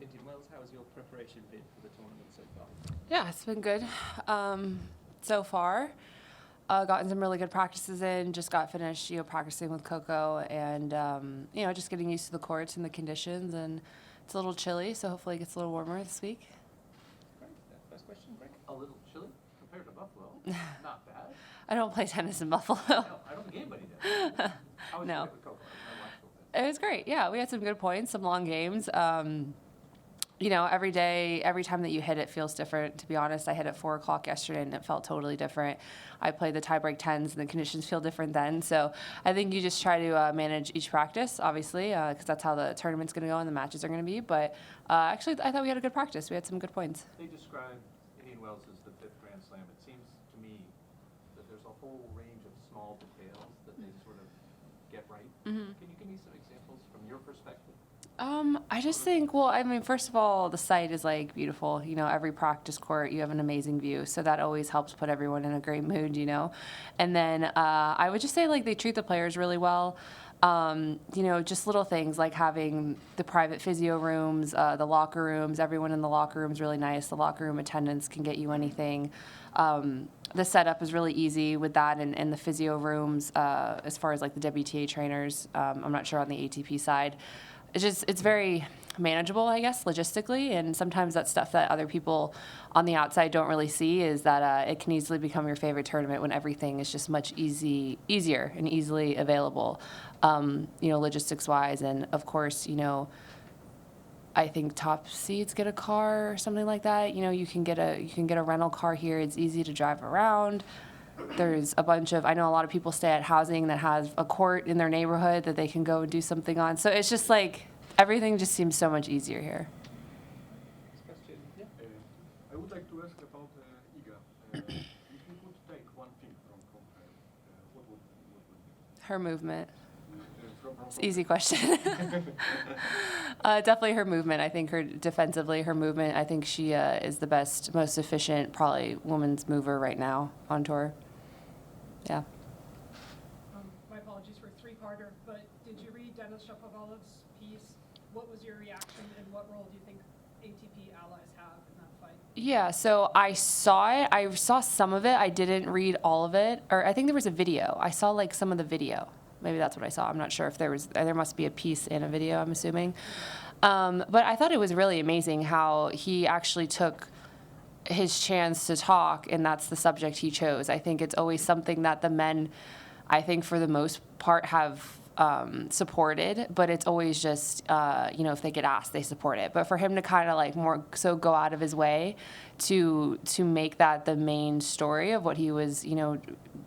Indian Wells. How has your preparation been for the tournament so far? Yeah, it's been good so far. Gotten some really good practices in. Just got finished, practicing with Coco, and just getting used to the courts and the conditions. And it's a little chilly, so hopefully it gets a little warmer this week. Great. First question, Greg. A little chilly compared to Buffalo. Not bad. I don't play tennis in Buffalo. No, I don't think anybody does. How was No. it with Coco? I watched a little bit. It was great. Yeah, we had some good points, some long games. Every day, every time that you hit it feels different. To be honest, I hit at 4 o'clock yesterday and it felt totally different. I played the tiebreak 10s and the conditions feel different then. So I think you just try to manage each practice, obviously, because that's how the tournament's going to go and the matches are going to be. But actually, I thought we had a good practice. We had some good points. They describe Indian Wells as the 5th Grand Slam. It seems to me that there's a whole range of small details that they sort of get right. Mm-hmm. Can you give me some examples from your perspective? I just think, first of all, the site is beautiful. Every practice court, you have an amazing view. So that always helps put everyone in a great mood, And then I would just say they treat the players really well. Just little things like having the private physio rooms, the locker rooms. Everyone in the locker room is really nice. The locker room attendants can get you anything. The setup is really easy with that and the physio rooms as far as the WTA trainers. I'm not sure on the ATP side. It's very manageable, I guess, logistically, and sometimes that's stuff that other people on the outside don't really see is that it can easily become your favorite tournament when everything is just much easier and easily available, logistics-wise. And, of course, I think top seeds get a car or something like that. You can get a rental car here. It's easy to drive around. There's I know a lot of people stay at housing that has a court in their neighborhood that they can go and do something on. So it's just everything just seems so much easier here. Next question. Yeah. I would like to ask about Iga. If you could take one thing from her, what would it be? Her movement. From It's an easy question. Definitely her movement. I think defensively, her movement, I think she is the best, most efficient, probably women's mover right now on tour. Yeah. My apologies for a three-parter, but did you read Denis Shapovalov's piece? What was your reaction, and what role do you think ATP allies have in that fight? Yeah, so I saw it. I saw some of it. I didn't read all of it. Or I think there was a video. I saw some of the video. Maybe that's what I saw. I'm not sure if there must be a piece in a video, I'm assuming. But I thought it was really amazing how he actually took his chance to talk, and that's the subject he chose. I think it's always something that the men, I think for the most part, have supported, but it's always just, if they get asked, they support it. But for him to kind of more so go out of his way to make that the main story of what he was,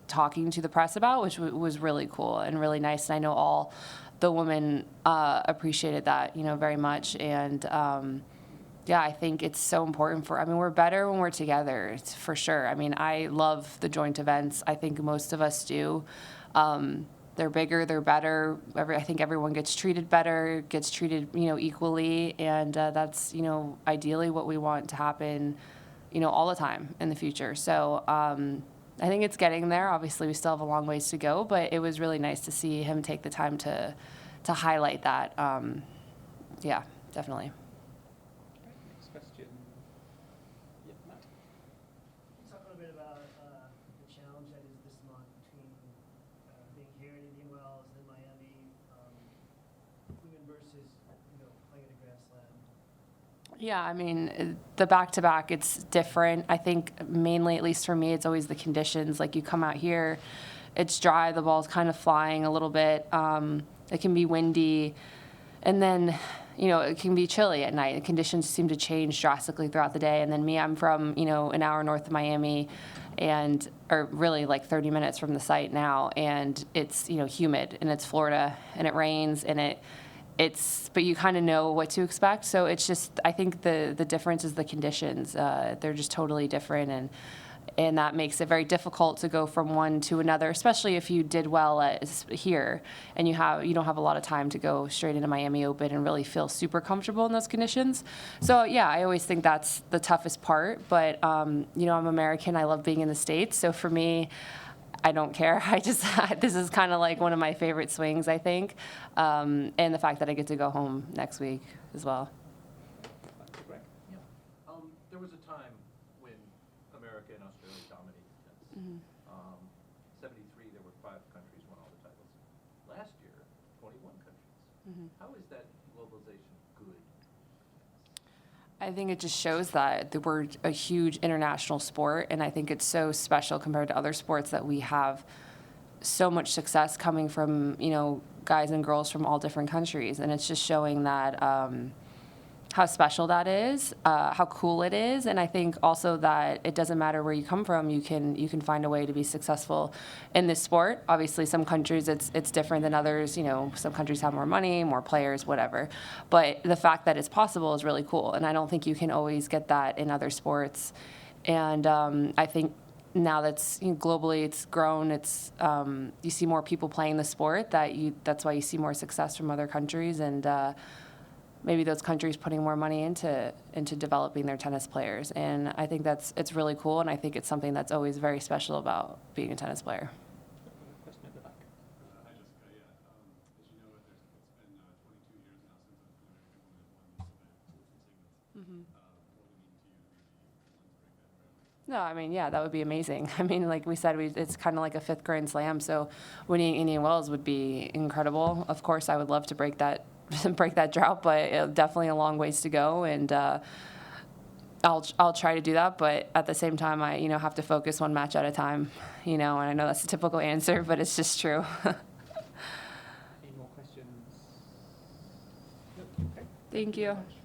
talking to the press about, which was really cool and really nice. And I know all the women appreciated that, very much. And I think it's so important we're better when we're together, it's for sure. I love the joint events. I think most of us do. They're bigger, they're better. I think everyone gets treated better, gets treated, equally. And that's, ideally what we want to happen, all the time in the future. So I think it's getting there. Obviously, we still have a long ways to go, but it was really nice to see him take the time to highlight that. Yeah, definitely. Next question. Yeah, Matt. Can you talk a little bit about the challenge that is this month between being here in Indian Wells and Miami, women versus playing at a Grand Slam? Yeah, the back-to-back, it's different. I think mainly, at least for me, it's always the conditions. You come out here, it's dry, the ball's kind of flying a little bit. It can be windy. And then, it can be chilly at night. The conditions seem to change drastically throughout the day. And then I'm from, an hour north of Miami, or really 30 minutes from the site now. And it's, humid, and it's Florida, and it rains, and but you kind of know what to expect. So it's just, I think the difference is the conditions. They're just totally different. And that makes it very difficult to go from one to another, especially if you did well here and you don't have a lot of time to go straight into Miami Open and really feel super comfortable in those conditions. So yeah, I always think that's the toughest part. But I'm American. I love being in the States. So for me, I don't care. This is kind of one of my favorite swings, I think, and the fact that I get to go home next week as well. How is that globalization good? I think it just shows that we're a huge international sport, and I think it's so special compared to other sports that we have so much success coming from, guys and girls from all different countries, and it's just showing that how special that is, how cool it is, and I think also that it doesn't matter where you come from, you can find a way to be successful in this sport. Obviously, some countries it's different than others. Some countries have more money, more players, whatever. But the fact that it's possible is really cool, and I don't think you can always get that in other sports. And I think now that's globally it's grown. It's you see more people playing the sport. That's why you see more success from other countries, and maybe those countries putting more money into developing their tennis players. And I think it's really cool, and I think it's something that's always very special about being a tennis player. Question at the back. Hi, Jessica. Yeah. As you know, it's been 22 years now since Pegula won the singles. What would it mean to you to be the one to break that record? No, I mean, yeah, that would be amazing. I mean, like we said, it's kind of like a 5th Grand Slam, so winning Indian Wells would be incredible. Of course, I would love to break that drought, but definitely a long ways to go, and I'll try to do that. But at the same time, I have to focus one match at a time. And I know that's a typical answer, but it's just true. Any more questions? Nope. Okay. Thank you. Much.